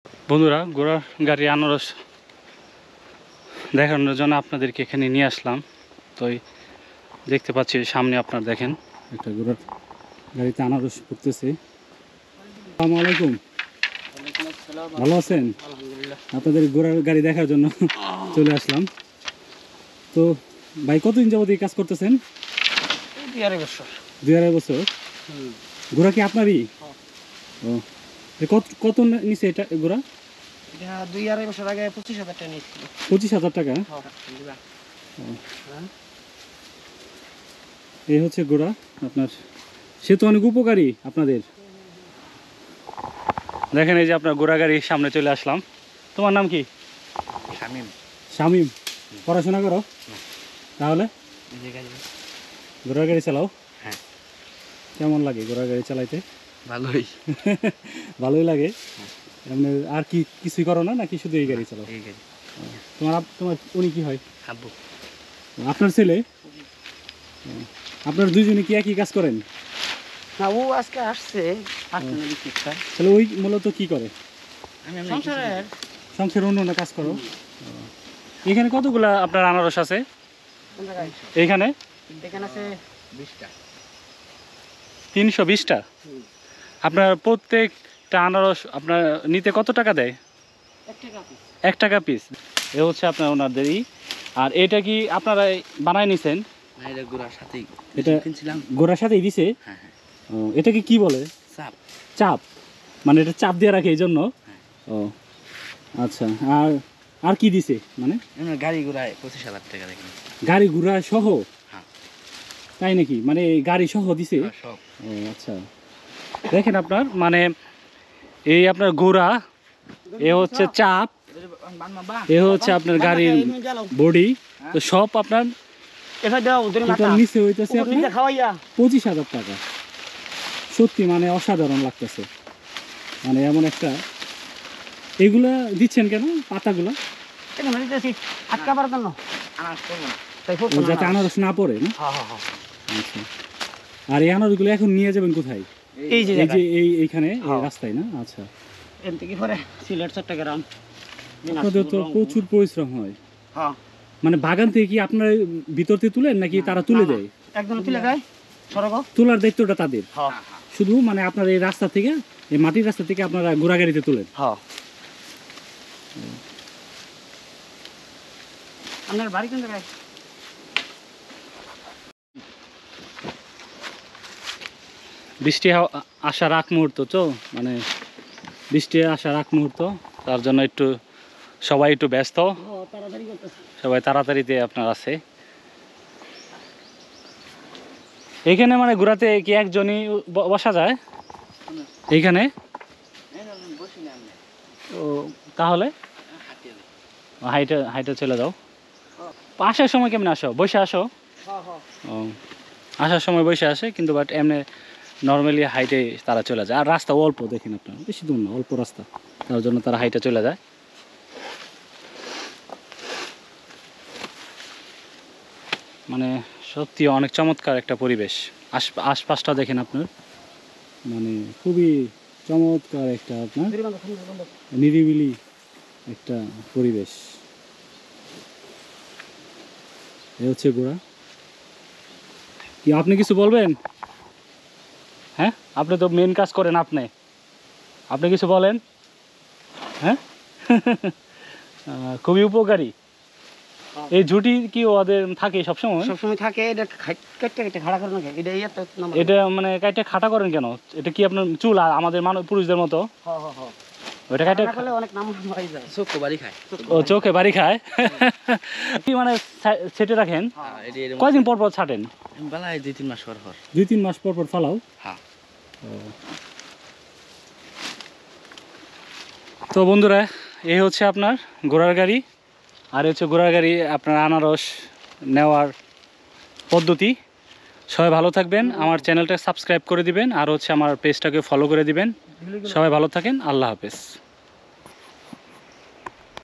বন্ধুরা, ঘোড়ার গাড়ি আনারস দেখানোর জন্য আপনাদেরকে এখানে নিয়ে আসলাম। তো দেখতে পাচ্ছি সামনে আপনার দেখেন একটা ঘোড়ার গাড়িতে আনারস করতেছে। আসসালামু আলাইকুম, ভালো আছেন? আপনাদের ঘোড়ার গাড়ি দেখার জন্য চলে আসলাম। তো ভাই, কতদিন যাবত এই কাজ করতেছেন? 2.5 বছর। 2.5 বছর। ঘোড়া কি আপনারই? ও, কত নিচে এটা ঘোড়া? 2.5 বছর আগে 25,000 টাকা নিয়েছিল। 25,000 টাকা? এই হচ্ছে ঘোড়া আপনার। সে তো অনেক উপকারী আপনাদের। দেখেন এই যে আপনার ঘোড়া গাড়ির সামনে চলে আসলাম। তোমার নাম কি? শামিম। শামিম। পড়াশোনা করো? তাহলে ঘোড়া গাড়ি চালাও? হ্যাঁ। কেমন লাগে ঘোড়া গাড়ি চালাইতে? ভালোই। ভালোই লাগে। এমনি আর কি কিছুই করো না, নাকি শুধু এই গাড়ি চালাও? এই গাড়ি। তোমার উনি কি হয়? আব্বু। আপনার ছেলে? আপনার দুইজনে কি একই কাজ করেন? না, ও আজকে আসছে। তাহলে ওই মূলত কি করে? সংসারের অন্য কাজ করো? এখানে কতগুলা আপনার আনারস আছে? এইখানে এখানে আছে 20টা। 320টা। আপনার প্রত্যেকটা আনারস আপনার নিতে কত টাকা দেয়? 1 টাকা পিস। এ হচ্ছে আপনার ওনাদেরই। আর এটা কি আপনারা বানায় নিছেন? না, এটা গোড়ার সাথেই। এটা কিনছিলাম। গোড়ার সাথেই দিছে? হ্যাঁ হ্যাঁ। ও, এটাকে কি বলে? চাপ। চাপ? মানে এটা চাপ দিয়ে রাখে এই জন্য? ও আচ্ছা। আর কি দিছে? মানে গাড়ি ঘোড়ায় 25,000 টাকা দেখেন। গাড়ি ঘোড়া সহ? হ্যাঁ। তাই নাকি? মানে গাড়ি সহ দিছে? সব। ও আচ্ছা। দেখেন আপনার মানে এই আপনার ঘোড়া, এ হচ্ছে চাপ, এ হচ্ছে আপনার গাড়ির বডি, তো সব আপনার নিচে হইতেছে আপনার 25,000 টাকা। সত্যি মানে অসাধারণ লাগতেছে। মানে এমন একটা, এগুলা দিচ্ছেন কেন পাতাগুলো? যাতে আনারস না পড়ে না? আচ্ছা। আর এই আনারসগুলো এখন নিয়ে যাবেন কোথায়? এই যে এইখানে রাস্তায় না? আচ্ছা। চট্টগ্রাম। আপনাদের তো প্রচুর পরিশ্রম হয়। মানে বাগান থেকে কি আপনারা ভিতর থেকে তুলেন, নাকি তারা তুলে দেয়? একদম তুলে দেয়। তোলার দায়িত্বটা তাদের? শুধু মানে আপনার এই রাস্তা থেকে, এই মাটির রাস্তা থেকে আপনারা ঘোড়া গাড়িতে তুলেন? আপনার বাড়ি কোন জায়গায়? বৃষ্টি আসার আগ মুহূর্ত, তো মানে বৃষ্টি আসার আগ মুহূর্ত, তার জন্য একটু সবাই একটু ব্যস্ত, সবাই তাড়াতাড়িতে আপনার আছে। এইখানে মানে ঘোরাতে কি একজনই বসা যায় এইখানে? ও, তাহলে হাইটে হাইটে চলে যাও। আসার সময় কেমন আসো? বসে আসো? ও, আসার সময় বসে আসে, কিন্তু বাট এমনি নর্মালি হাইটে তারা চলে যায়। আর রাস্তা অল্প, দেখেন আপনারা, বেশি দূর না, অল্প রাস্তা, তার জন্য তারা হাইটে চলে যায়। মানে সত্যি অনেক চমৎকার একটা পরিবেশ। আশপাশটা দেখেন আপনার, মানে খুবই চমৎকার একটা আপনার নিরিবিলি একটা পরিবেশ। এ হচ্ছে ঘোড়া। কি আপনি কিছু বলবেন? হ্যাঁ, আপনি তো মেন কাজ করেন, আপনি কিছু বলেন। হ্যাঁ। খুবই উপকারী। এই ঝুটি কি ওদের থাকে সবসময়? সবসময় থাকে। এটা কেটে খাড়া করে না, এটা মানে কাইটে খাটা করেন কেন? এটা কি আপনার চুল আমাদের পুরুষদের মতো? ওটা কাইটে অনেক নাম হয়ে যায়। চোখে বাড়ি খায়। ও, চোখে বাড়ি খায়। কি মানে সেটে রাখেন? কয়দিন পর পর ছাটেন? 2-3 মাস পর পর। 2-3 মাস পর পর ফালাও? হ্যাঁ। তো বন্ধুরা, এই হচ্ছে আপনার ঘোড়ার গাড়ি, আর হচ্ছে ঘোড়ার গাড়ি আপনার আনারস নেওয়ার পদ্ধতি। সবাই ভালো থাকবেন, আমার চ্যানেলটা সাবস্ক্রাইব করে দিবেন, আর হচ্ছে আমার পেজটাকে ফলো করে দিবেন। সবাই ভালো থাকেন, আল্লাহ হাফেজ।